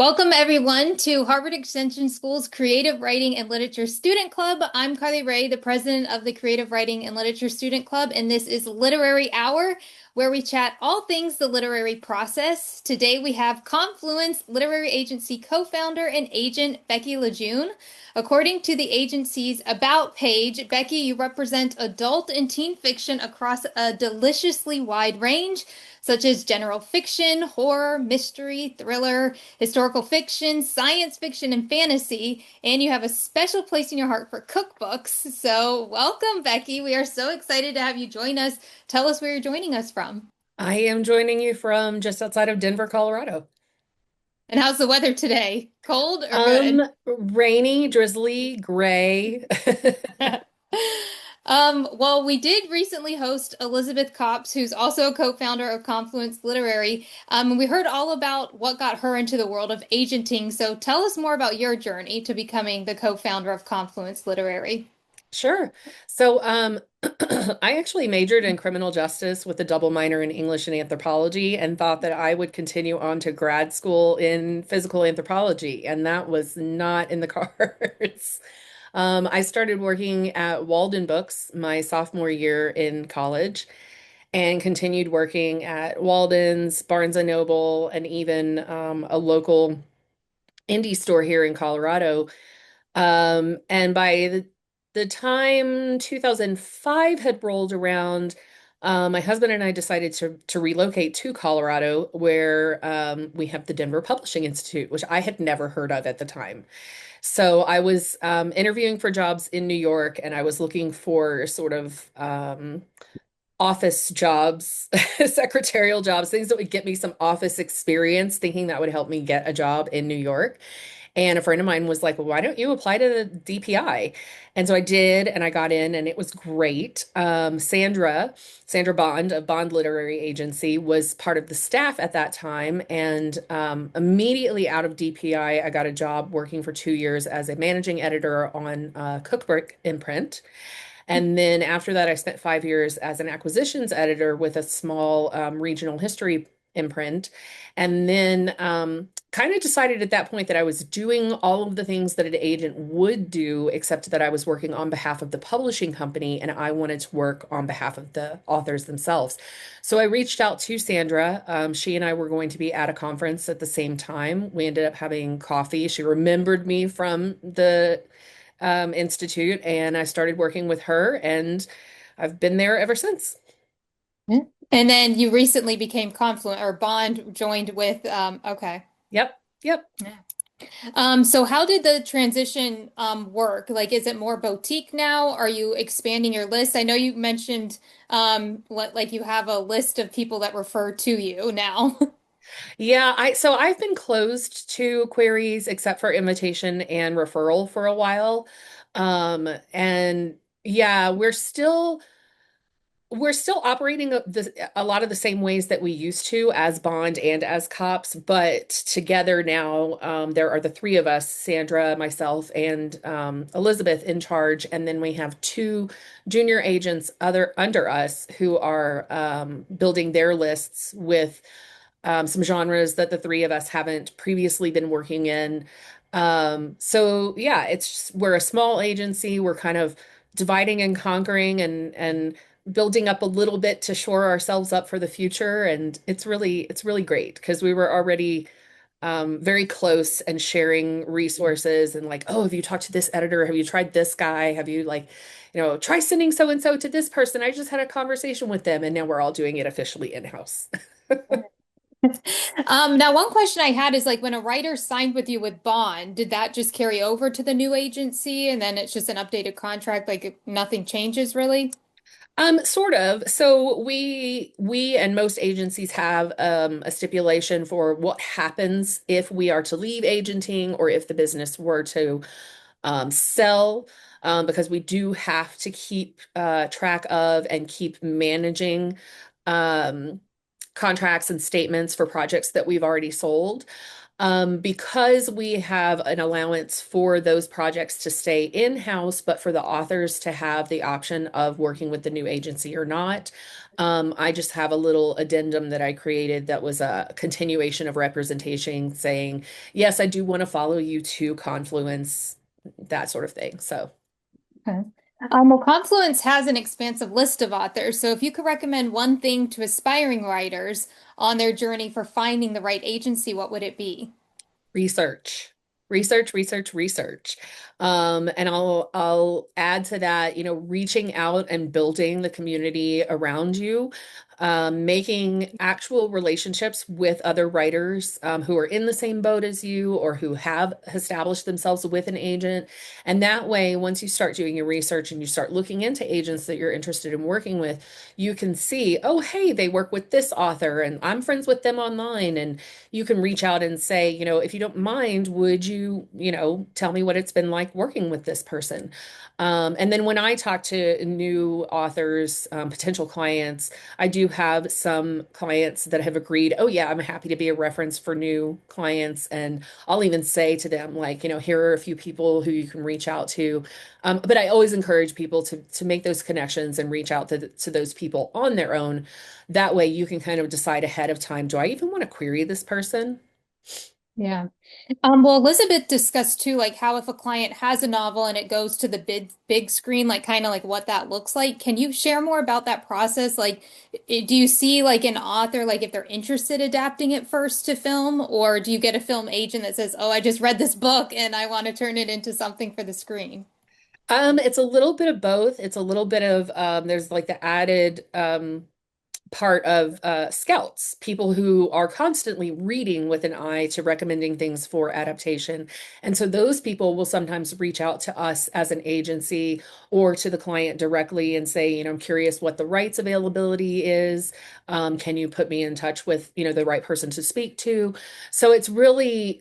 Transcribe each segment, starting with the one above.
Welcome, everyone, to Harvard Extension School's Creative Writing and Literature Student Club. I'm Carly-Rae, the president of the Creative Writing and Literature Student Club, and this is Literary Hour, where we chat all things the literary process. Today, we have Confluence literary agency co-founder and agent Becky LeJeune. According to the agency's About page, Becky, you represent adult and teen fiction across a deliciously wide range, such as general fiction, horror, mystery, thriller, historical fiction, science fiction, and fantasy. And you have a special place in your heart for cookbooks. So, welcome, Becky. We are so excited to have you join us. Tell us where you're joining us from. I am joining you from just outside of Denver, Colorado. And how's the weather today? Cold or good? Rainy, drizzly, gray. Well, we did recently host Elizabeth Copps, who's also a co-founder of Confluence Literary. And we heard all about what got her into the world of agenting. So tell us more about your journey to becoming the co-founder of Confluence Literary. Sure. So, I actually majored in criminal justice with a double minor in English and anthropology and thought that I would continue on to grad school in physical anthropology, and that was not in the cards. I started working at Walden Books my sophomore year in college and continued working at Walden's, Barnes& and Noble, and even a local indie store here in Colorado. And by the time 2005 had rolled around, my husband and I decided to relocate to Colorado, where we have the Denver Publishing Institute, which I had never heard of at the time. So I was interviewing for jobs in New York, and I was looking for sort of office jobs, secretarial jobs, things that would get me some office experience, thinking that would help me get a job in New York. And a friend of mine was like, well, why don't you apply to the DPI? And so I did, and I got in, and it was great. Sandra Bond of Bond Literary Agency, was part of the staff at that time. And immediately out of DPI, I got a job working for 2 years as a managing editor on Cookbook imprint. And then after that, I spent 5 years as an acquisitions editor with a small regional history imprint. And then kind of decided at that point that I was doing all of the things that an agent would do, except that I was working on behalf of the publishing company and I wanted to work on behalf of the authors themselves. So I reached out to Sandra. She and I were going to be at a conference at the same time. We ended up having coffee. She remembered me from the Institute, and I started working with her, and I've been there ever since. Yeah. And then you recently became Confluent or Bond joined with okay. Yep, yep. Yeah. So how did the transition work? Like, is it more boutique now? Are you expanding your list? I know you mentioned like you have a list of people that refer to you now. Yeah, I've been closed to queries except for invitation and referral for a while. And yeah, we're still operating a lot of the same ways that we used to as Bond and as Cops, but together now, there are the three of us, Sandra, myself, and Elizabeth in charge, and then we have two junior agents other under us who are building their lists with some genres that the three of us haven't previously been working in. So yeah, we're a small agency. We're kind of dividing and conquering and building up a little bit to shore ourselves up for the future. And it's really great because we were already very close and sharing resources and like, oh, have you talked to this editor? Have you tried this guy? Have you like, try sending so and so to this person? I just had a conversation with them, and now we're all doing it officially in-house. Now one question I had is like when a writer signed with you with Bond, did that just carry over to the new agency and then it's just an updated contract, like nothing changes really? Sort of. So we and most agencies have a stipulation for what happens if we are to leave agenting or if the business were to sell, because we do have to keep track of and keep managing um, contracts and statements for projects that we've already sold. Because we have an allowance for those projects to stay in-house, but for the authors to have the option of working with the new agency or not. I just have a little addendum that I created that was a continuation of representation saying, yes, I do want to follow you to Confluence, that sort of thing. So. Okay. Well, Confluence has an expansive list of authors, so if you could recommend one thing to aspiring writers on their journey for finding the right agency, what would it be? Research, research, research, research. And I'll add to that, reaching out and building the community around you, making actual relationships with other writers who are in the same boat as you or who have established themselves with an agent. And that way, once you start doing your research and you start looking into agents that you're interested in working with, you can see, oh, hey, they work with this author and I'm friends with them online. And you can reach out and say, if you don't mind, would you, tell me what it's been like working with this person? And then when I talk to new authors, potential clients, I do have some clients that have agreed, oh, yeah, I'm happy to be a reference for new clients. And I'll even say to them, like, here are a few people who you can reach out to. But I always encourage people to make those connections and reach out to those people on their own. That way you can kind of decide ahead of time, do I even want to query this person? Yeah. Well, Elizabeth discussed too, like how if a client has a novel and it goes to the big screen, like kind of like what that looks like. Can you share more about that process? Like, do you see like an author, like if they're interested adapting it first to film, or do you get a film agent that says, "Oh, I just read this book and I want to turn it into something for the screen"? It's a little bit of both. It's a little bit of there's like the added part of scouts, people who are constantly reading with an eye to recommending things for adaptation. And so those people will sometimes reach out to us as an agency or to the client directly and say, I'm curious what the rights availability is. Can you put me in touch with, the right person to speak to? So it's really,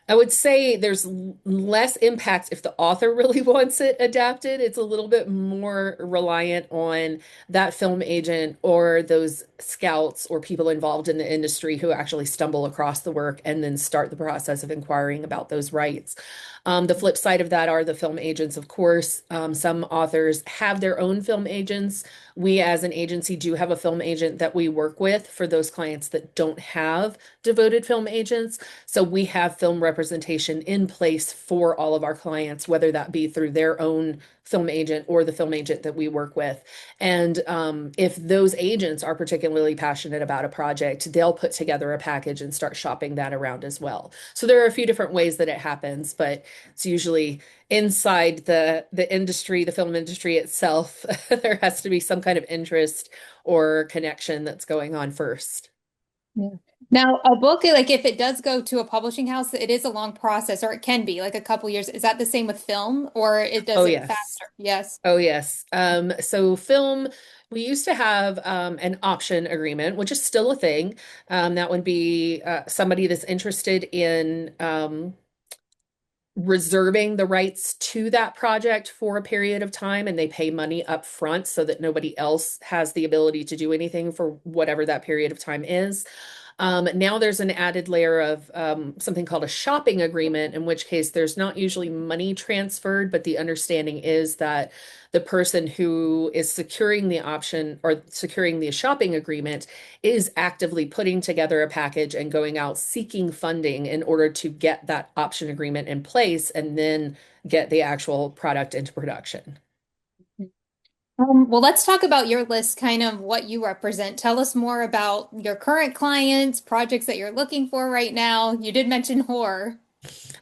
I would say there's less impact if the author really wants it adapted. It's a little bit more reliant on that film agent or those scouts or people involved in the industry who actually stumble across the work and then start the process of inquiring about those rights. The flip side of that are the film agents, of course. Some authors have their own film agents. We, as an agency, do have a film agent that we work with for those clients that don't have devoted film agents. So we have film representation in place for all of our clients, whether that be through their own film agent or the film agent that we work with. And if those agents are particularly passionate about a project, they'll put together a package and start shopping that around as well. So there are a few different ways that it happens, but it's usually inside the industry, the film industry itself. There has to be some kind of interest or connection that's going on first. Yeah. Now, a book, like if it does go to a publishing house, it is a long process, or it can be like a couple years. Is that the same with film, or it does Oh, it yes. faster? Yes. Oh, yes. So film, we used to have an option agreement, which is still a thing. That would be somebody that's interested in reserving the rights to that project for a period of time, and they pay money up front so that nobody else has the ability to do anything for whatever that period of time is. Now there's an added layer of something called a shopping agreement, in which case there's not usually money transferred, but the understanding is that the person who is securing the option or securing the shopping agreement is actively putting together a package and going out seeking funding in order to get that option agreement in place and then get the actual product into production. Well, let's talk about your list, kind of what you represent. Tell us more about your current clients, projects that you're looking for right now. You did mention horror.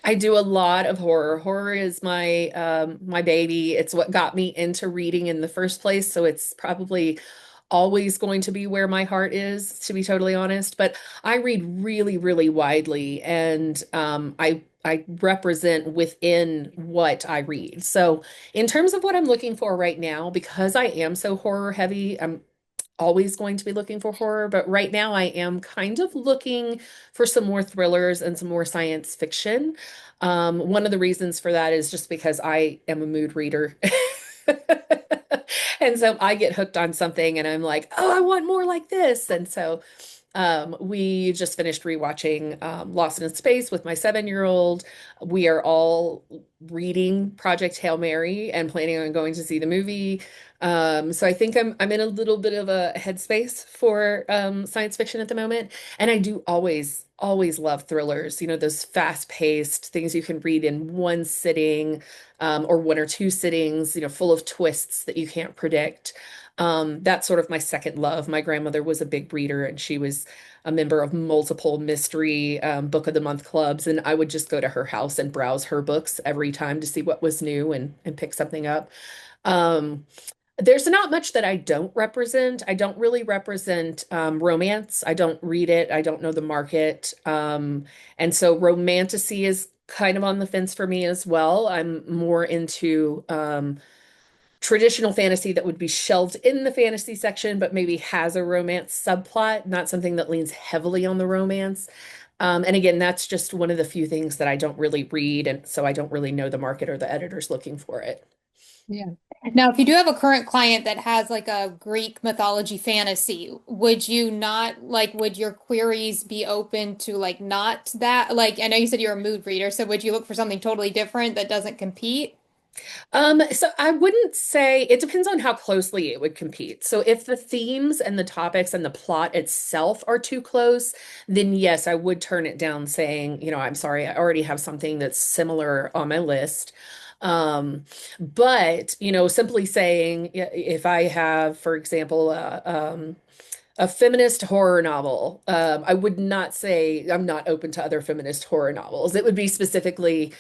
I do a lot of horror. Horror is my baby. It's what got me into reading in the first place, so it's probably always going to be where my heart is, to be totally honest. But I read really, really widely, and I represent within what I read. So in terms of what I'm looking for right now, because I am so horror heavy, I'm always going to be looking for horror, but right now I am kind of looking for some more thrillers and some more science fiction. One of the reasons for that is just because I am a mood reader. And so I get hooked on something and I'm like, oh, I want more like this. And so We just finished rewatching Lost in Space with my 7-year-old. We are all reading Project Hail Mary and planning on going to see the movie. So I think I'm in a little bit of a headspace for science fiction at the moment. And I do always love thrillers, those fast-paced things you can read in one sitting, or one or two sittings, full of twists that you can't predict. That's sort of my second love. My grandmother was a big reader, and she was a member of multiple mystery book of the month clubs. And I would just go to her house and browse her books every time to see what was new and pick something up. Um, there's not much that I don't represent. I don't really represent romance. I don't read it. I don't know the market. And so romantasy is kind of on the fence for me as well. I'm more into traditional fantasy that would be shelved in the fantasy section, but maybe has a romance subplot, not something that leans heavily on the romance. And again, that's just one of the few things that I don't really read, and so I don't really know the market or the editors looking for it. Yeah. Now, if you do have a current client that has like a Greek mythology fantasy, would you not like, would your queries be open to like not that? Like, I know you said you're a mood reader, so would you look for something totally different that doesn't compete? So I wouldn't say it depends on how closely it would compete. So if the themes and the topics and the plot itself are too close, then yes, I would turn it down saying, I'm sorry, I already have something that's similar on my list. But, simply saying if I have, for example, a feminist horror novel. I would not say I'm not open to other feminist horror novels. It would be specifically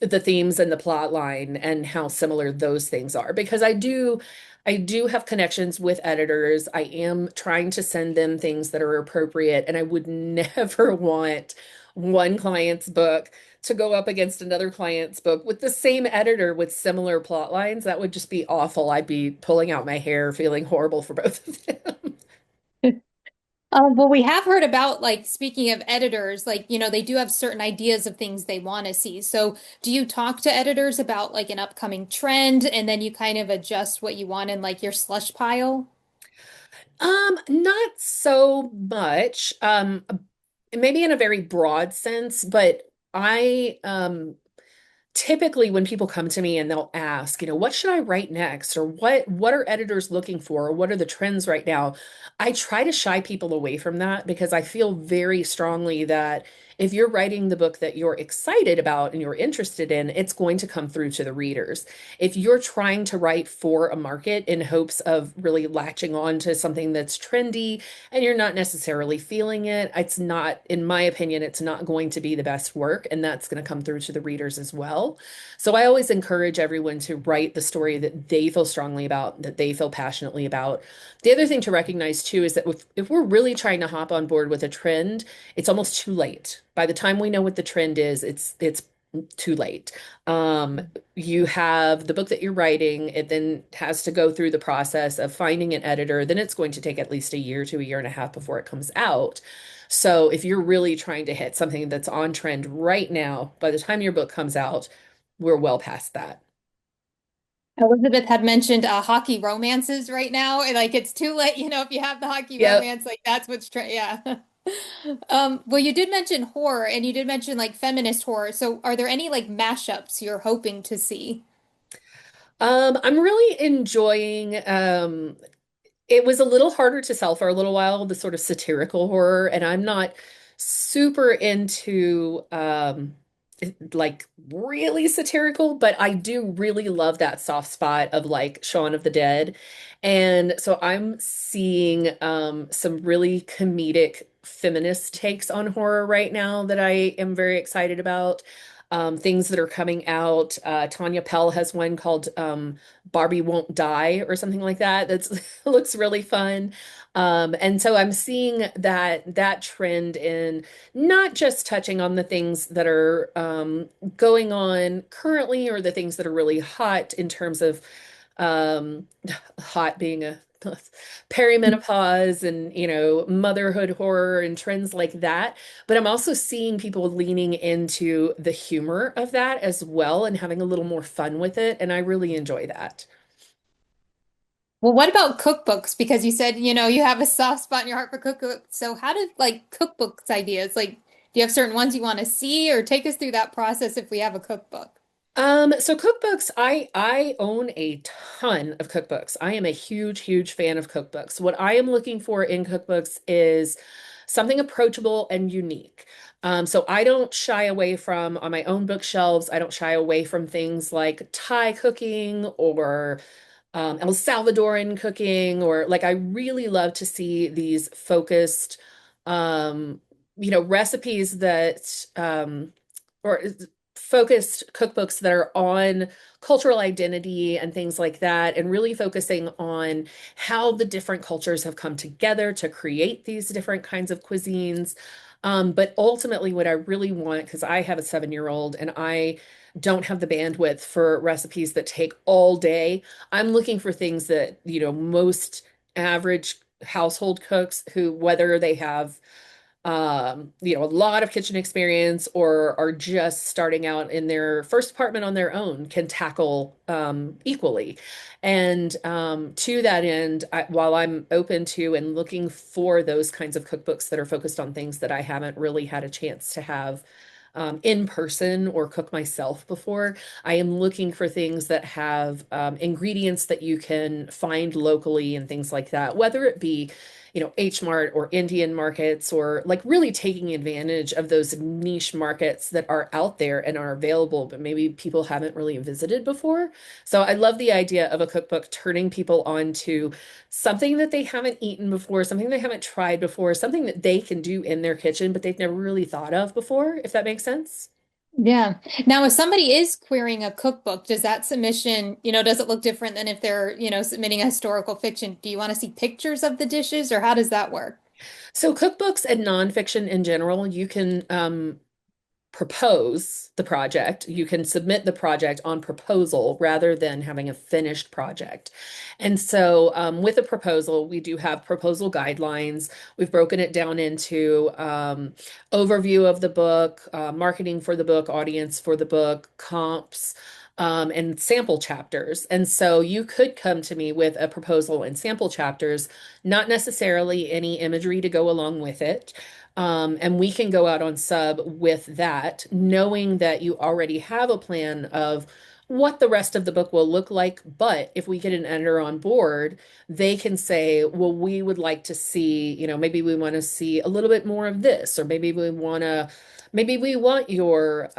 the themes and the plot line and how similar those things are. Because I do have connections with editors. I am trying to send them things that are appropriate, and I would never want one client's book to go up against another client's book with the same editor with similar plot lines. That would just be awful. I'd be pulling out my hair, feeling horrible for both of them. Well, we have heard about like speaking of editors, like, they do have certain ideas of things they want to see. So, do you talk to editors about like an upcoming trend and then you kind of adjust what you want in like your slush pile? Not so much. Maybe in a very broad sense, but I typically when people come to me and they'll ask, what should I write next? Or what are editors looking for? Or what are the trends right now? I try to shy people away from that because I feel very strongly that if you're writing the book that you're excited about and you're interested in, it's going to come through to the readers. If you're trying to write for a market in hopes of really latching on to something that's trendy and you're not necessarily feeling it, it's not, in my opinion, it's not going to be the best work, and that's going to come through to the readers as well. So I always encourage everyone to write the story that they feel strongly about, that they feel passionately about. The other thing to recognize too is that if we're really trying to hop on board with a trend, it's almost too late. By the time we know what the trend is, it's too late. Um, you have the book that you're writing, it then has to go through the process of finding an editor. Then it's going to take at least a year to a year and a half before it comes out. So if you're really trying to hit something that's on trend right now, by the time your book comes out, we're well past that. Elizabeth had mentioned hockey romances right now, and like it's too late, if you have the hockey Yep. romance, like that's what's yeah. Well, you did mention horror, and you did mention like feminist horror. So, are there any like mashups you're hoping to see? I'm really enjoying it was a little harder to sell for a little while, the sort of satirical horror, and I'm not super into like really satirical, but I do really love that soft spot of like Shaun of the Dead. And so I'm seeing some really comedic feminist takes on horror right now that I am very excited about. Things that are coming out. Tanya Pell has one called Barbie Won't Die or something like that. That's looks really fun. And so I'm seeing that trend in not just touching on the things that are going on currently or the things that are really hot in terms of um, hot being a perimenopause and motherhood horror and trends like that, but I'm also seeing people leaning into the humor of that as well and having a little more fun with it, and I really enjoy that. Well, what about cookbooks? Because you said, you have a soft spot in your heart for cookbooks. So how did like cookbooks ideas, like, do you have certain ones you want to see or take us through that process if we have a cookbook? So cookbooks, I own a ton of cookbooks. I am a huge, huge fan of cookbooks. What I am looking for in cookbooks is something approachable and unique. So I don't shy away from on my own bookshelves. I don't shy away from things like Thai cooking or El Salvadoran cooking, or like I really love to see these focused, um, recipes that or focused cookbooks that are on cultural identity and things like that, and really focusing on how the different cultures have come together to create these different kinds of cuisines. But ultimately, what I really want, because I have a 7-year-old and I don't have the bandwidth for recipes that take all day, I'm looking for things that, most average household cooks who, whether they have a lot of kitchen experience or are just starting out in their first apartment on their own can tackle equally. And to that end, while I'm open to and looking for those kinds of cookbooks that are focused on things that I haven't really had a chance to have in person or cook myself before, I am looking for things that have ingredients that you can find locally and things like that, whether it be H Mart or Indian markets, or like really taking advantage of those niche markets that are out there and are available, but maybe people haven't really visited before. So I love the idea of a cookbook turning people on to something that they haven't eaten before, something they haven't tried before, something that they can do in their kitchen, but they've never really thought of before, if that makes sense. Yeah. Now, if somebody is querying a cookbook, does that submission, does it look different than if they're, submitting a historical fiction? Do you want to see pictures of the dishes or how does that work? So cookbooks and nonfiction in general, you can propose the project. You can submit the project on proposal rather than having a finished project. And so, with a proposal, we do have proposal guidelines. We've broken it down into overview of the book, marketing for the book, audience for the book, comps. And sample chapters. And so you could come to me with a proposal and sample chapters, not necessarily any imagery to go along with it. And we can go out on sub with that, knowing that you already have a plan of what the rest of the book will look like. But if we get an editor on board, they can say, well, we would like to see, maybe we want to see a little bit more of this, or maybe we want your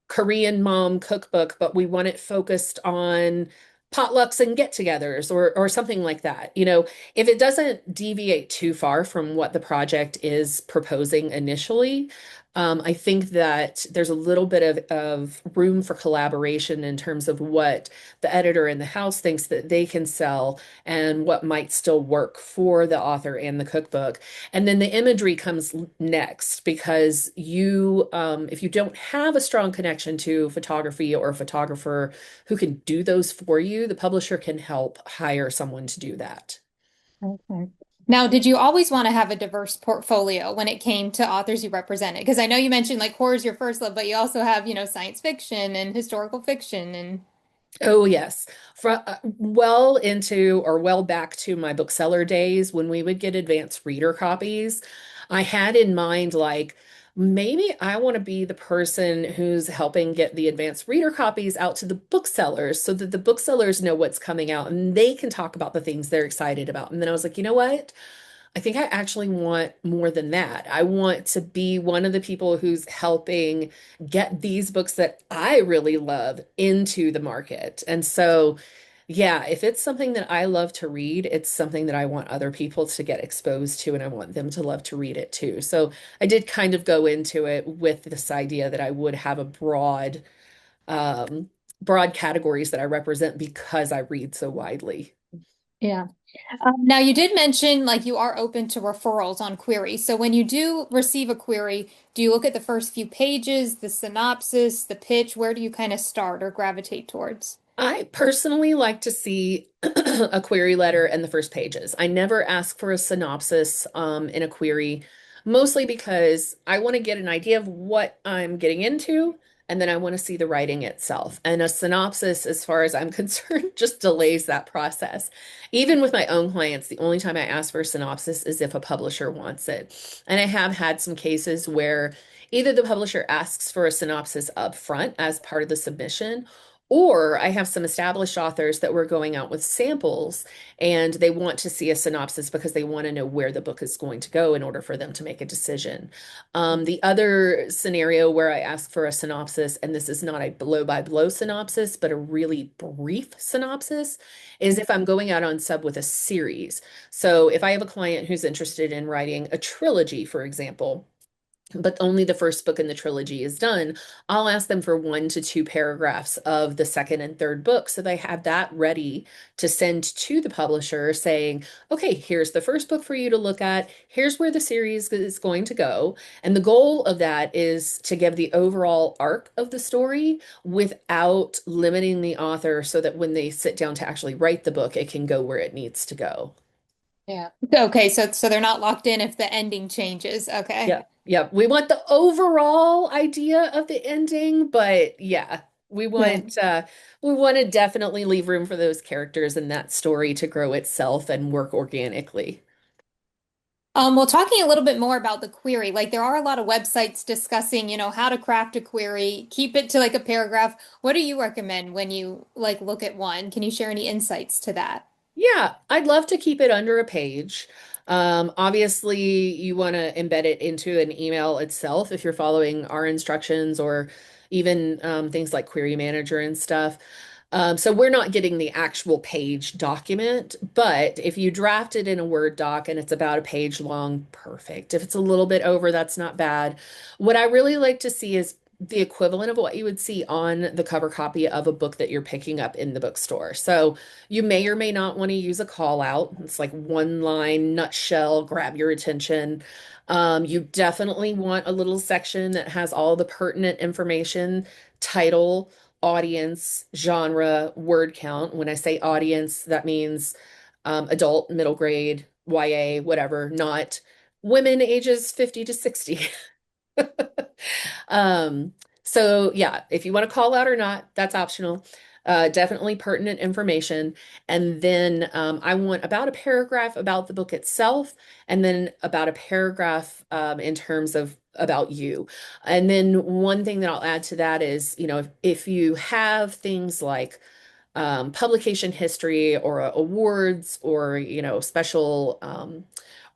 Korean mom cookbook, but we want it focused on potlucks and get-togethers or something like that. If it doesn't deviate too far from what the project is proposing initially, I think that there's a little bit of room for collaboration in terms of what the editor in the house thinks that they can sell and what might still work for the author and the cookbook. And then the imagery comes next because if you don't have a strong connection to photography or a photographer who can do those for you, the publisher can help hire someone to do that. Okay. Now, did you always want to have a diverse portfolio when it came to authors you represented? Because I know you mentioned like horror is your first love, but you also have, science fiction and historical fiction and Oh, yes. Well into or well back to my bookseller days when we would get advanced reader copies, I had in mind like maybe I want to be the person who's helping get the advanced reader copies out to the booksellers so that the booksellers know what's coming out and they can talk about the things they're excited about. And then I was like, you know what? I think I actually want more than that. I want to be one of the people who's helping get these books that I really love into the market. And so, yeah, if it's something that I love to read, it's something that I want other people to get exposed to, and I want them to love to read it too. So I did kind of go into it with this idea that I would have a um, broad categories that I represent because I read so widely. yeah. Now you did mention like you are open to referrals on queries. So when you do receive a query, do you look at the first few pages, the synopsis, the pitch? Where do you kind of start or gravitate towards? I personally like to see a query letter and the first pages. I never ask for a synopsis in a query, mostly because I want to get an idea of what I'm getting into and then I want to see the writing itself. And a synopsis, as far as I'm concerned, just delays that process. Even with my own clients, the only time I ask for a synopsis is if a publisher wants it. And I have had some cases where either the publisher asks for a synopsis up front as part of the submission, or I have some established authors that we're going out with samples and they want to see a synopsis because they want to know where the book is going to go in order for them to make a decision. The other scenario where I ask for a synopsis, and this is not a blow by blow synopsis, but a really brief synopsis, is if I'm going out on sub with a series. So if I have a client who's interested in writing a trilogy, for example, but only the first book in the trilogy is done, I'll ask them for 1 to 2 paragraphs of the second and third book. So they have that ready to send to the publisher saying, okay, here's the first book for you to look at. Here's where the series is going to go. And the goal of that is to give the overall arc of the story without limiting the author so that when they sit down to actually write the book, it can go where it needs to go. Yeah. Okay, so they're not locked in if the ending changes. Okay. Yeah, yeah. We want the overall idea of the ending, but yeah, Yeah. we want to definitely leave room for those characters and that story to grow itself and work organically. Well, talking a little bit more about the query, like there are a lot of websites discussing, how to craft a query, keep it to like a paragraph. What do you recommend when you like look at one? Can you share any insights to that? Yeah, I'd love to keep it under a page. Obviously, you want to embed it into an email itself if you're following our instructions or even things like Query Manager and stuff. So we're not getting the actual page document, but if you draft it in a Word doc and it's about a page long, perfect. If it's a little bit over, that's not bad. What I really like to see is the equivalent of what you would see on the cover copy of a book that you're picking up in the bookstore. So you may or may not want to use a call out. It's like one line, nutshell, grab your attention. You definitely want a little section that has all the pertinent information, title, audience, genre, word count. When I say audience, that means adult, middle grade, YA, whatever, not women ages 50 to 60. Um, so yeah, if you want to call out or not, that's optional. Definitely pertinent information. And then I want about a paragraph about the book itself, and then about a paragraph in terms of about you. And then one thing that I'll add to that is, if you have things like publication history or awards or, special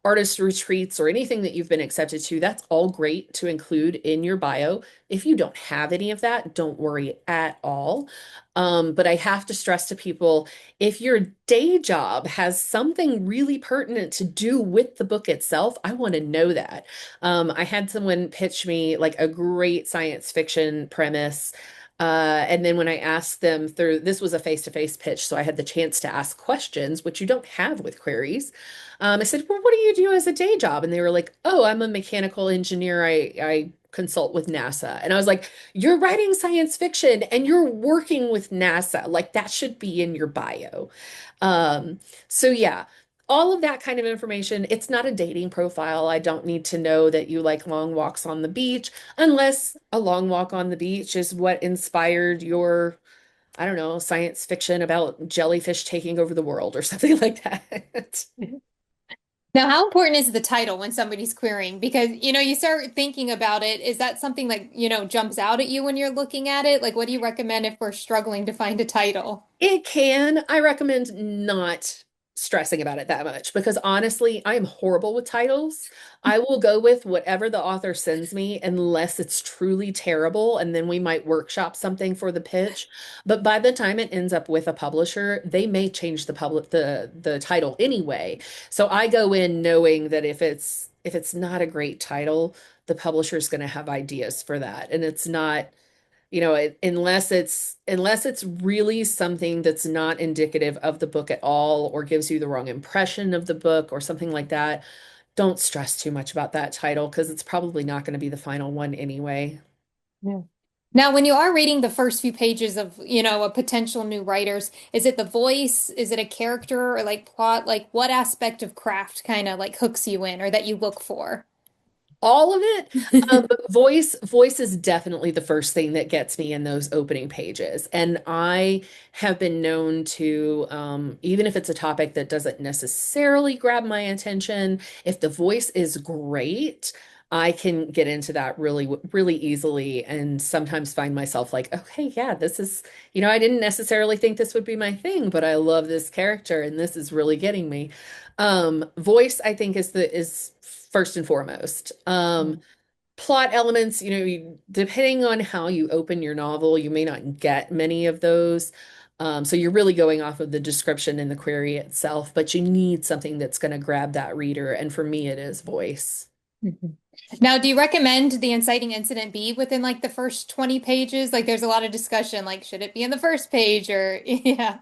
artist retreats or anything that you've been accepted to, that's all great to include in your bio. If you don't have any of that, don't worry at all. But I have to stress to people, if your day job has something really pertinent to do with the book itself, I want to know that. I had someone pitch me like a great science fiction premise. And then when I asked them through, this was a face-to-face pitch, so I had the chance to ask questions, which you don't have with queries. I said, well, what do you do as a day job? And they were like, oh, I'm a mechanical engineer. I consult with NASA. And I was like, you're writing science fiction and you're working with NASA. Like that should be in your bio. So yeah, all of that kind of information. It's not a dating profile. I don't need to know that you like long walks on the beach, unless a long walk on the beach is what inspired your, I don't know, science fiction about jellyfish taking over the world or something like that. Now, how important is the title when somebody's querying? Because, you start thinking about it. Is that something like, jumps out at you when you're looking at it? Like, what do you recommend if we're struggling to find a title? It can. I recommend not stressing about it that much because honestly, I am horrible with titles. I will go with whatever the author sends me unless it's truly terrible, and then we might workshop something for the pitch. But by the time it ends up with a publisher, they may change the title anyway. So I go in knowing that if it's not a great title, the publisher's going to have ideas for that. And it's not unless it's really something that's not indicative of the book at all or gives you the wrong impression of the book or something like that, don't stress too much about that title because it's probably not going to be the final one anyway. Yeah. Now, when you are reading the first few pages of, a potential new writers, is it the voice? Is it a character or like plot? Like what aspect of craft kind of like hooks you in or that you look for? All of it. But voice is definitely the first thing that gets me in those opening pages. And I have been known to, even if it's a topic that doesn't necessarily grab my attention, if the voice is great, I can get into that really easily and sometimes find myself like, okay, yeah, this is, I didn't necessarily think this would be my thing, but I love this character and this is really getting me. Voice, I think, is first and foremost. Plot elements, depending on how you open your novel, you may not get many of those. So you're really going off of the description and the query itself, but you need something that's going to grab that reader. And for me, it is voice. Mhm. Now, do you recommend the inciting incident be within like the first 20 pages? Like there's a lot of discussion, like should it be in the first page or yeah.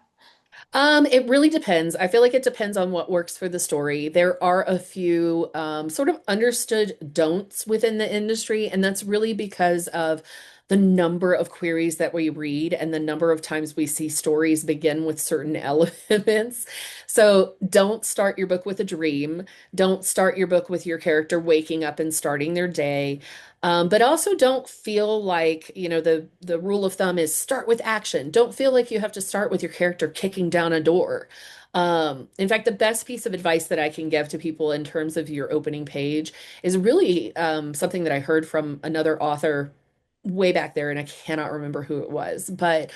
It really depends. I feel like it depends on what works for the story. There are a few sort of understood don'ts within the industry, and that's really because of the number of queries that we read and the number of times we see stories begin with certain elements. So don't start your book with a dream. Don't start your book with your character waking up and starting their day. But also don't feel like, the rule of thumb is start with action. Don't feel like you have to start with your character kicking down a door. In fact, the best piece of advice that I can give to people in terms of your opening page is really something that I heard from another author way back there, and I cannot remember who it was, but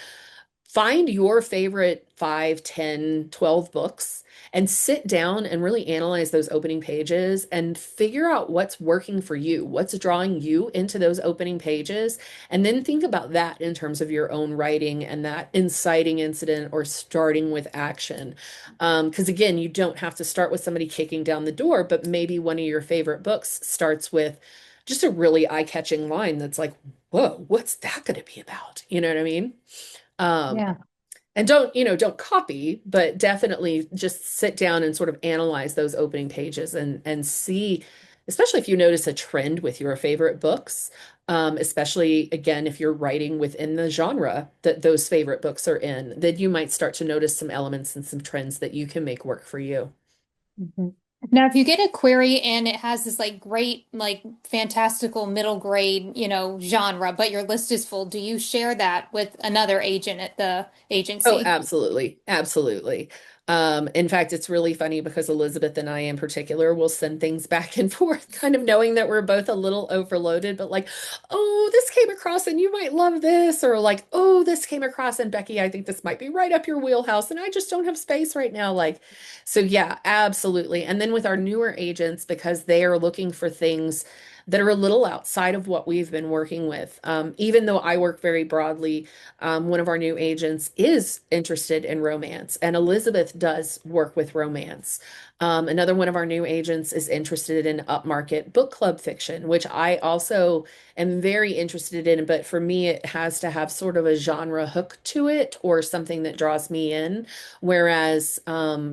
find your favorite 5, 10, 12 books and sit down and really analyze those opening pages and figure out what's working for you, what's drawing you into those opening pages, and then think about that in terms of your own writing and that inciting incident or starting with action. Because again, you don't have to start with somebody kicking down the door, but maybe one of your favorite books starts with just a really eye-catching line that's like, whoa, what's that going to be about? You know what I mean? Um, Yeah. and don't copy, but definitely just sit down and sort of analyze those opening pages and see, especially if you notice a trend with your favorite books, especially again, if you're writing within the genre that those favorite books are in, then you might start to notice some elements and some trends that you can make work for you. Mhm. Now, if you get a query and it has this like great, like fantastical middle grade, genre, but your list is full, do you share that with another agent at the Oh, agency? absolutely. Absolutely. In fact, it's really funny because Elizabeth and I in particular will send things back and forth, kind of knowing that we're both a little overloaded, but like, oh, this came across and you might love this, or like, oh, this came across and Becky, I think this might be right up your wheelhouse, and I just don't have space right now. Like, so yeah, absolutely. And then with our newer agents, because they are looking for things that are a little outside of what we've been working with. Even though I work very broadly, one of our new agents is interested in romance, and Elizabeth does work with romance. Another one of our new agents is interested in upmarket book club fiction, which I also am very interested in. But for me, it has to have sort of a genre hook to it or something that draws me in. Whereas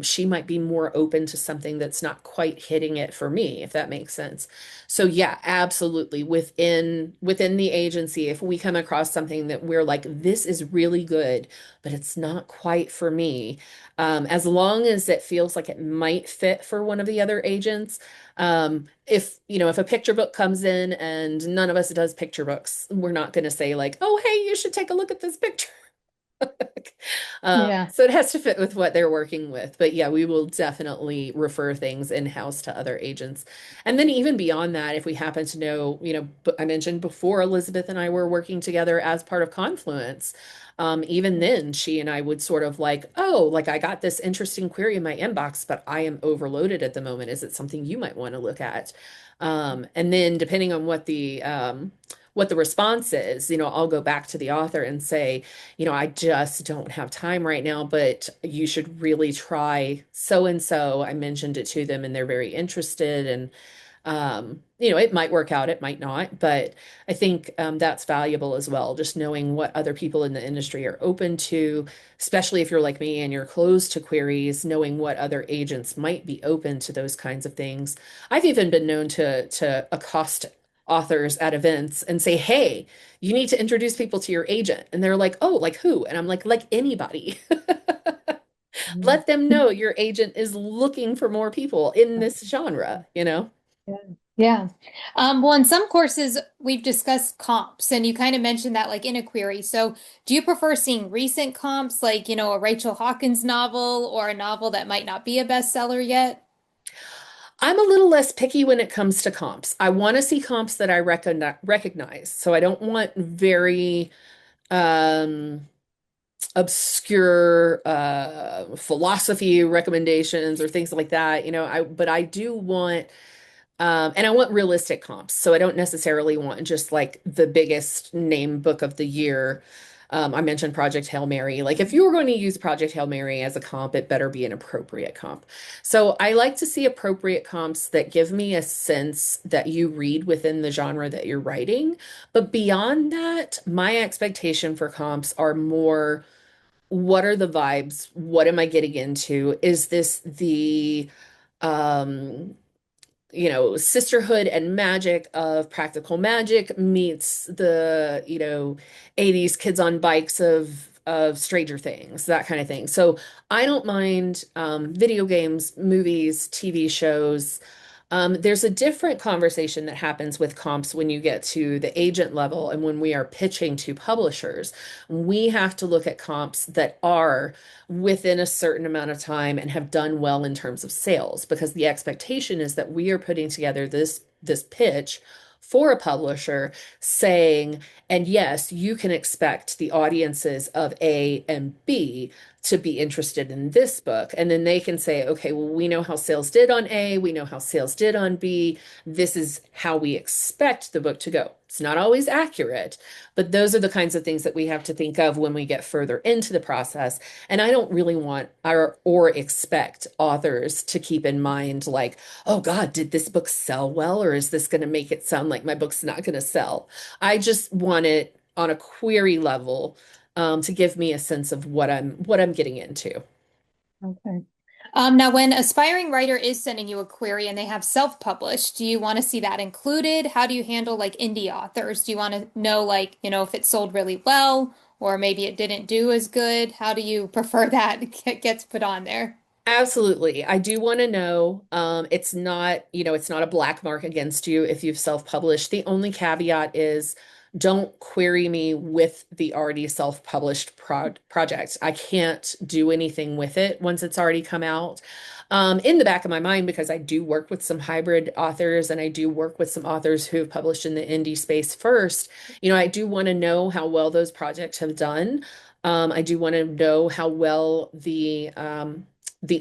she might be more open to something that's not quite hitting it for me, if that makes sense. So yeah, absolutely. Within the agency, if we come across something that we're like, this is really good, but it's not quite for me, as long as it feels like it might fit for one of the other agents. If a picture book comes in and none of us does picture books, we're not going to say like, oh, hey, you should take a look at this picture. Yeah. So it has to fit with what they're working with. But yeah, we will definitely refer things in-house to other agents. And then even beyond that, if we happen to know, I mentioned before Elizabeth and I were working together as part of Confluence. Even then, she and I would sort of like, oh, like I got this interesting query in my inbox, but I am overloaded at the moment. Is it something you might want to look at? And then depending on what the response is, I'll go back to the author and say, I just don't have time right now, but you should really try so and so. I mentioned it to them and they're very interested. And, it might work out, it might not, but I think that's valuable as well. Just knowing what other people in the industry are open to, especially if you're like me and you're closed to queries, knowing what other agents might be open to those kinds of things. I've even been known to accost authors at events and say, hey, you need to introduce people to your agent. And they're like, oh, like who? And I'm like anybody. Mhm. Let them know your agent is looking for more people in this genre, you know? Yeah. Yeah. Well, in some courses, we've discussed comps, and you kind of mentioned that like in a query. So, do you prefer seeing recent comps, like, a Rachel Hawkins novel or a novel that might not be a bestseller yet? I'm a little less picky when it comes to comps. I want to see comps that I recognize. So I don't want very um, obscure philosophy recommendations or things like that. But I do want and I want realistic comps. So I don't necessarily want just like the biggest name book of the year. I mentioned Project Hail Mary. Like if you were going to use Project Hail Mary as a comp, it better be an appropriate comp. So I like to see appropriate comps that give me a sense that you read within the genre that you're writing. But beyond that, my expectation for comps are more, what are the vibes? What am I getting into? Is this the um sisterhood and magic of practical magic meets the, 80s kids on bikes of Stranger Things, that kind of thing. So I don't mind video games, movies, TV shows. There's a different conversation that happens with comps when you get to the agent level and when we are pitching to publishers. We have to look at comps that are within a certain amount of time and have done well in terms of sales, because the expectation is that we are putting together this pitch for a publisher saying, and yes, you can expect the audiences of A and B to be interested in this book. And then they can say, okay, well, we know how sales did on A, we know how sales did on B. This is how we expect the book to go. It's not always accurate, but those are the kinds of things that we have to think of when we get further into the process. And I don't really want or expect authors to keep in mind, like, oh God, did this book sell well? Or is this going to make it sound like my book's not going to sell? I just want it on a query level, to give me a sense of what I'm getting into. Okay. Now, when aspiring writer is sending you a query and they have self-published, do you want to see that included? How do you handle like indie authors? Do you want to know like, if it sold really well or maybe it didn't do as good? How do you prefer that gets put on there? Absolutely. I do want to know, it's not a black mark against you if you've self-published. The only caveat is don't query me with the already self-published project. I can't do anything with it once it's already come out. In the back of my mind, because I do work with some hybrid authors and I do work with some authors who have published in the indie space first, I do want to know how well those projects have done. I do want to know how well the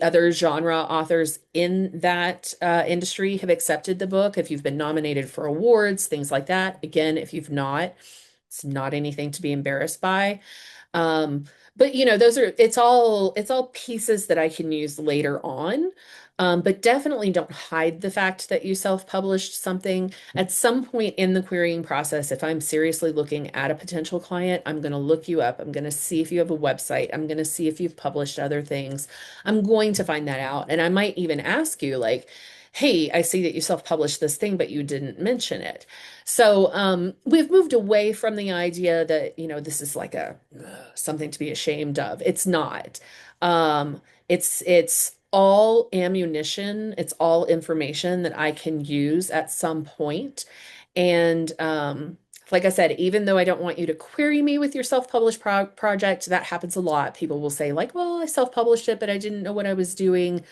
other genre authors in that industry have accepted the book, if you've been nominated for awards, things like that. Again, if you've not, it's not anything to be embarrassed by. Um, but it's all pieces that I can use later on. But definitely don't hide the fact that you self-published something. At some point in the querying process, if I'm seriously looking at a potential client, I'm going to look you up. I'm going to see if you have a website. I'm going to see if you've published other things. I'm going to find that out. And I might even ask you, like, hey, I see that you self-published this thing, but you didn't mention it. So we've moved away from the idea that, this is like a something to be ashamed of. It's not. It's all ammunition. It's all information that I can use at some point. And like I said, even though I don't want you to query me with your self-published project, that happens a lot. People will say like, well, I self-published it, but I didn't know what I was doing.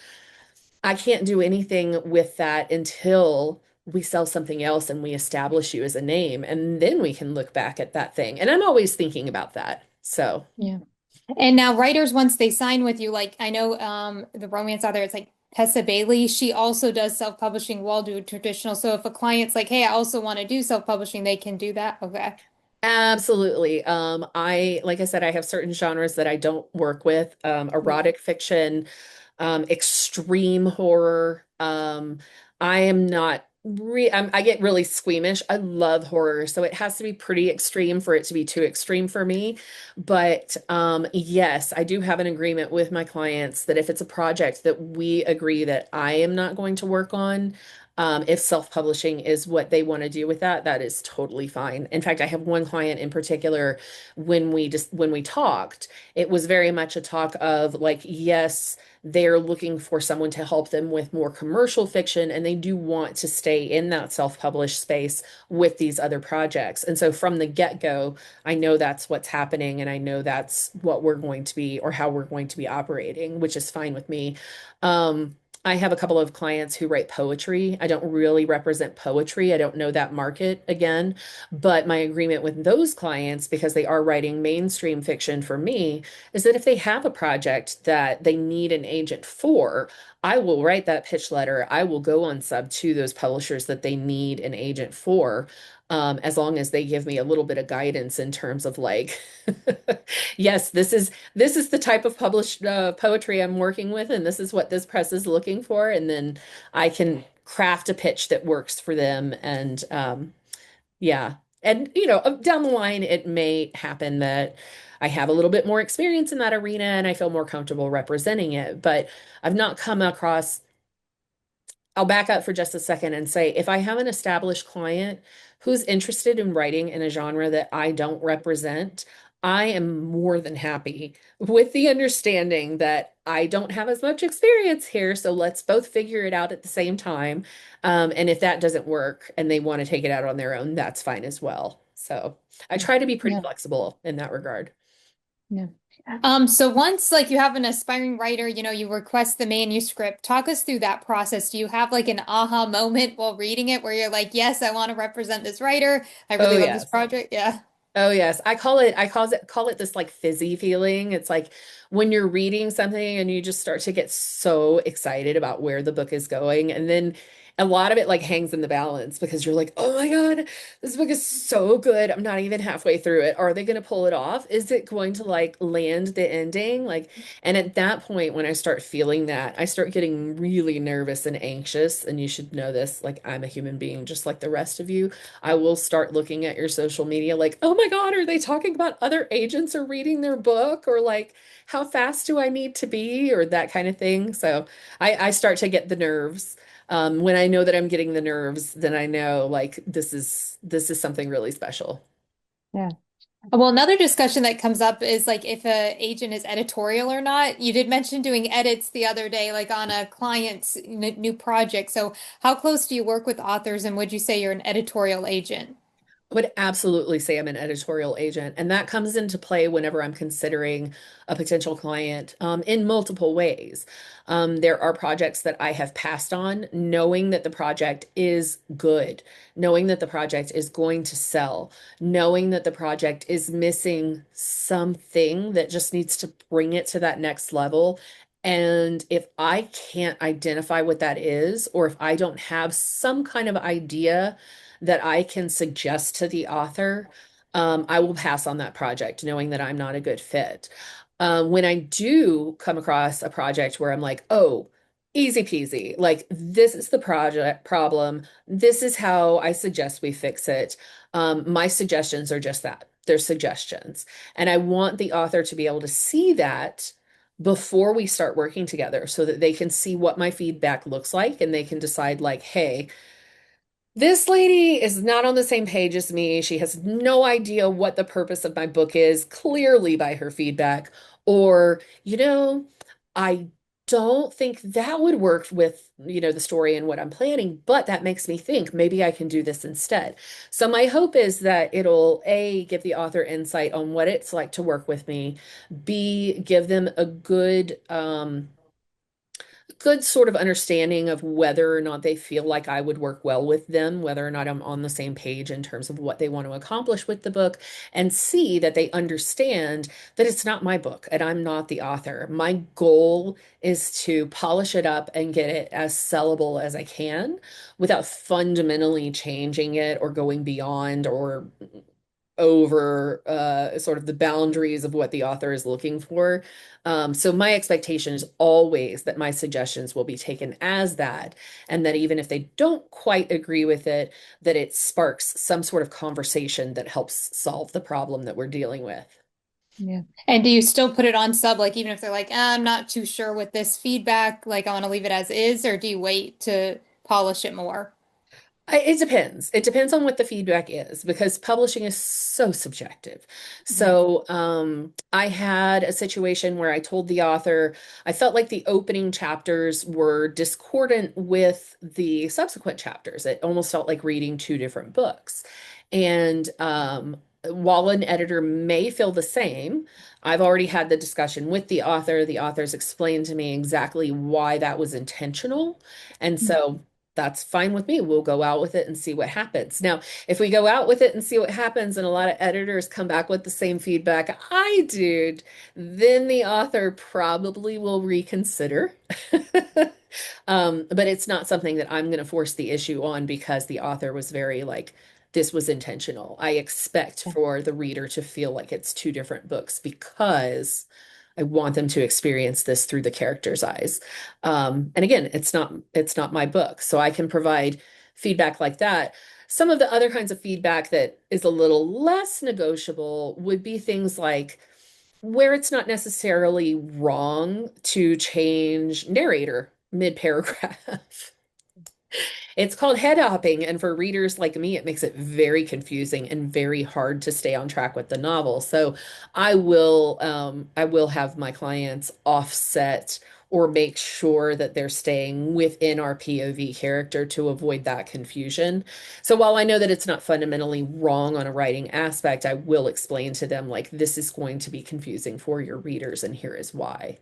I can't do anything with that until we sell something else and we establish you as a name, and then we can look back at that thing. And I'm always thinking about that. So, Yeah. And now writers, once they sign with you, like I know the romance author, it's like Tessa Bailey. She also does self-publishing while doing traditional. So if a client's like, hey, I also want to do self-publishing, they can do that. Okay. absolutely. Like I said, I have certain genres that I don't work with. Yeah. Erotic fiction, extreme horror. I am not I get really squeamish. I love horror, so it has to be pretty extreme for it to be too extreme for me. But yes, I do have an agreement with my clients that if it's a project that we agree that I am not going to work on, If self-publishing is what they want to do with that, that is totally fine. In fact, I have one client in particular, when we talked, it was very much a talk of like, yes, they're looking for someone to help them with more commercial fiction, and they do want to stay in that self-published space with these other projects. And so from the get-go, I know that's what's happening, and I know that's what we're going to be or how we're going to be operating, which is fine with me. I have a couple of clients who write poetry. I don't really represent poetry. I don't know that market again, but my agreement with those clients, because they are writing mainstream fiction for me, is that if they have a project that they need an agent for, I will write that pitch letter. I will go on sub to those publishers that they need an agent for, as long as they give me a little bit of guidance in terms of like, yes, this is the type of published poetry I'm working with, and this is what this press is looking for, and then I can craft a pitch that works for them. And yeah, and down the line, it may happen that I have a little bit more experience in that arena and I feel more comfortable representing it, but I've not come across. I'll back up for just a second and say if I have an established client who's interested in writing in a genre that I don't represent, I am more than happy with the understanding that I don't have as much experience here. So let's both figure it out at the same time. And if that doesn't work and they want to take it out on their own, that's fine as well. So I try to be pretty Yeah. flexible in that regard. Yeah. So once like you have an aspiring writer, you request the manuscript. Talk us through that process. Do you have like an aha moment while reading it where you're like, yes, I want to represent this writer. I Oh, really love this yes. project. Yeah. Oh yes, call it this like fizzy feeling. It's like when you're reading something and you just start to get so excited about where the book is going, and then a lot of it like hangs in the balance because you're like, "Oh my God, this book is so good. I'm not even halfway through it. Are they going to pull it off? Is it going to like land the ending?" Like, and at that point when I start feeling that, I start getting really nervous and anxious, and you should know this, like I'm a human being just like the rest of you. I will start looking at your social media like, oh my God, are they talking about other agents or reading their book? Or like, how fast do I need to be? Or that kind of thing. So I start to get the nerves. When I know that I'm getting the nerves, then I know like this is something really special. Yeah. Well, another discussion that comes up is like if a agent is editorial or not. You did mention doing edits the other day, like on a client's new project. So how close do you work with authors, and would you say you're an editorial agent? I would absolutely say I'm an editorial agent, and that comes into play whenever I'm considering a potential client in multiple ways. There are projects that I have passed on, knowing that the project is good, knowing that the project is going to sell, knowing that the project is missing something that just needs to bring it to that next level. And if I can't identify what that is, or if I don't have some kind of idea that I can suggest to the author, I will pass on that project, knowing that I'm not a good fit. When I do come across a project where I'm like, oh, easy peasy, like this is the project problem, this is how I suggest we fix it. My suggestions are just that. They're suggestions. And I want the author to be able to see that before we start working together so that they can see what my feedback looks like and they can decide, like, hey, this lady is not on the same page as me. She has no idea what the purpose of my book is, clearly by her feedback. Or, I don't think that would work with, the story and what I'm planning, but that makes me think maybe I can do this instead. So my hope is that it'll A, give the author insight on what it's like to work with me, B, give them a good sort of understanding of whether or not they feel like I would work well with them, whether or not I'm on the same page in terms of what they want to accomplish with the book, and see that they understand that it's not my book and I'm not the author. My goal is to polish it up and get it as sellable as I can without fundamentally changing it or going beyond or over sort of the boundaries of what the author is looking for. So my expectation is always that my suggestions will be taken as that, and that even if they don't quite agree with it, that it sparks some sort of conversation that helps solve the problem that we're dealing with. Yeah. And do you still put it on sub, like even if they're like, I'm not too sure with this feedback, like I want to leave it as is, or do you wait to? polish it more? It depends. It depends on what the feedback is because publishing is so subjective. Mhm. So, I had a situation where I told the author I felt like the opening chapters were discordant with the subsequent chapters. It almost felt like reading two different books. And while an editor may feel the same, I've already had the discussion with the author. The author's explained to me exactly why that was intentional. And so that's fine with me. We'll go out with it and see what happens. Now, if we go out with it and see what happens, and a lot of editors come back with the same feedback I did, then the author probably will reconsider. But it's not something that I'm going to force the issue on because the author was very like, this was intentional. I expect for the reader to feel like it's two different books because I want them to experience this through the character's eyes. And again, it's not my book, so I can provide feedback like that. Some of the other kinds of feedback that is a little less negotiable would be things like where it's not necessarily wrong to change narrator mid-paragraph. It's called head hopping, and for readers like me, it makes it very confusing and very hard to stay on track with the novel. So I will have my clients offset or make sure that they're staying within our POV character to avoid that confusion. So while I know that it's not fundamentally wrong on a writing aspect, I will explain to them like this is going to be confusing for your readers, and here is why.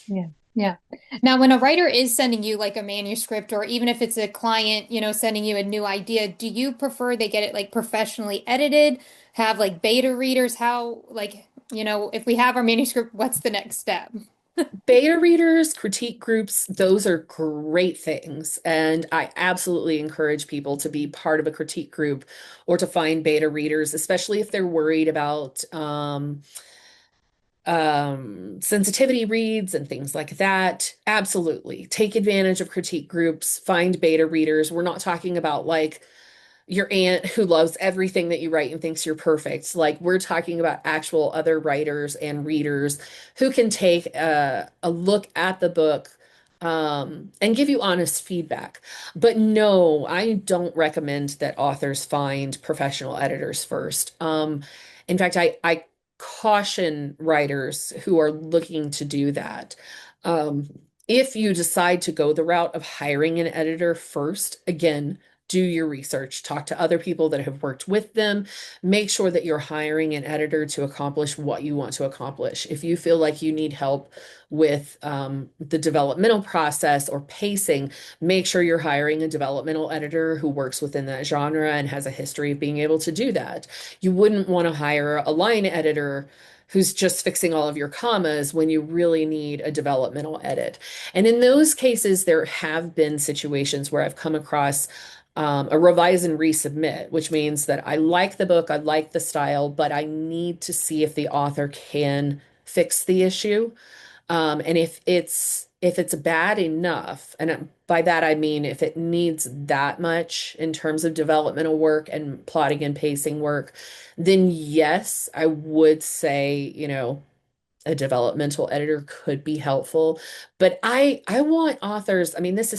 Yeah. Yeah. Now, when a writer is sending you like a manuscript, or even if it's a client, sending you a new idea, do you prefer they get it like professionally edited, have like beta readers? How, like, if we have our manuscript, what's the next step? Beta readers, critique groups, those are great things. And I absolutely encourage people to be part of a critique group or to find beta readers, especially if they're worried about sensitivity reads and things like that. Absolutely. Take advantage of critique groups, find beta readers. We're not talking about like your aunt who loves everything that you write and thinks you're perfect. Like we're talking about actual other writers and readers who can take a look at the book and give you honest feedback. But no, I don't recommend that authors find professional editors first. In fact, I caution writers who are looking to do that. Um, if you decide to go the route of hiring an editor first, again, do your research, talk to other people that have worked with them, make sure that you're hiring an editor to accomplish what you want to accomplish. If you feel like you need help with the developmental process or pacing, make sure you're hiring a developmental editor who works within that genre and has a history of being able to do that. You wouldn't want to hire a line editor who's just fixing all of your commas when you really need a developmental edit. And in those cases, there have been situations where I've come across a revise and resubmit, which means that I like the book, I like the style, but I need to see if the author can fix the issue. And if it's bad enough, and by that I mean if it needs that much in terms of developmental work and plotting and pacing work, then yes, I would say, a developmental editor could be helpful. But I want authors, I mean, this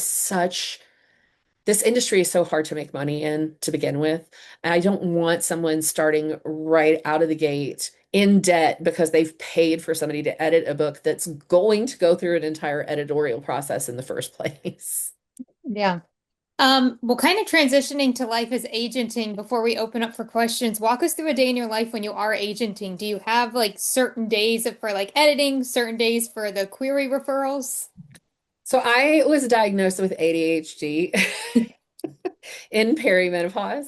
industry is so hard to make money in to begin with. And I don't want someone starting right out of the gate in debt because they've paid for somebody to edit a book that's going to go through an entire editorial process in the first place. Yeah. Well, kind of transitioning to life as agenting before we open up for questions, walk us through a day in your life when you are agenting. Do you have like certain days for like editing, certain days for the query referrals? So I was diagnosed with ADHD in perimenopause.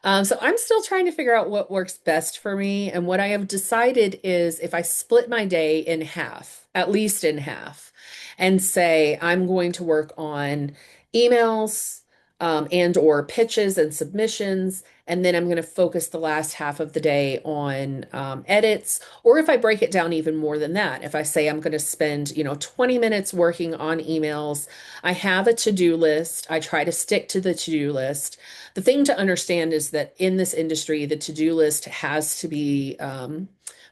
So I'm still trying to figure out what works best for me. And what I have decided is if I split my day in half, at least in half, and say I'm going to work on emails and or pitches and submissions, and then I'm going to focus the last half of the day on edits. Or if I break it down even more than that, if I say I'm going to spend, 20 minutes working on emails, I have a to-do list. I try to stick to the to-do list. The thing to understand is that in this industry, the to-do list has to be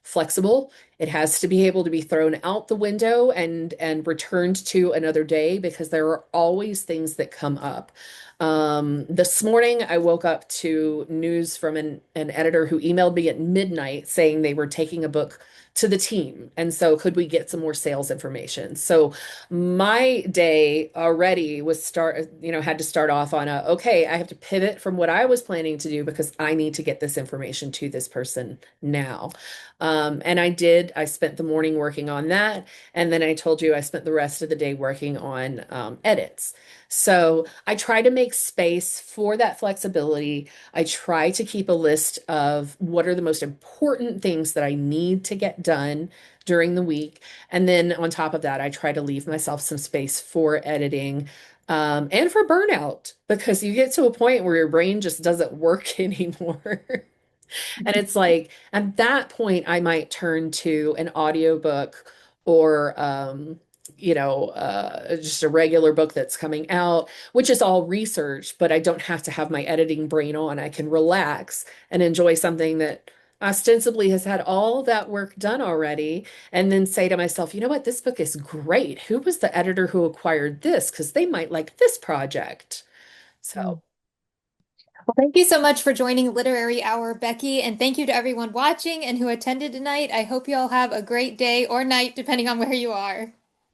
flexible. It has to be able to be thrown out the window and returned to another day because there are always things that come up. This morning, I woke up to news from an editor who emailed me at midnight saying they were taking a book to the team. And so, could we get some more sales information? So, my day already had to start off on okay, I have to pivot from what I was planning to do because I need to get this information to this person now. And I did. I spent the morning working on that. And then I told you I spent the rest of the day working on edits. So I try to make space for that flexibility. I try to keep a list of what are the most important things that I need to get done during the week. And then on top of that, I try to leave myself some space for editing. And for burnout, because you get to a point where your brain just doesn't work anymore. And it's like at that point, I might turn to an audiobook or just a regular book that's coming out, which is all research, but I don't have to have my editing brain on. I can relax and enjoy something that ostensibly has had all that work done already, and then say to myself, you know what, this book is great. Who was the editor who acquired this? Because they might like this project. So. Well, thank you so much for joining Literary Hour, Becky, and thank you to everyone watching and who attended tonight. I hope you all have a great day or night, depending on where you are.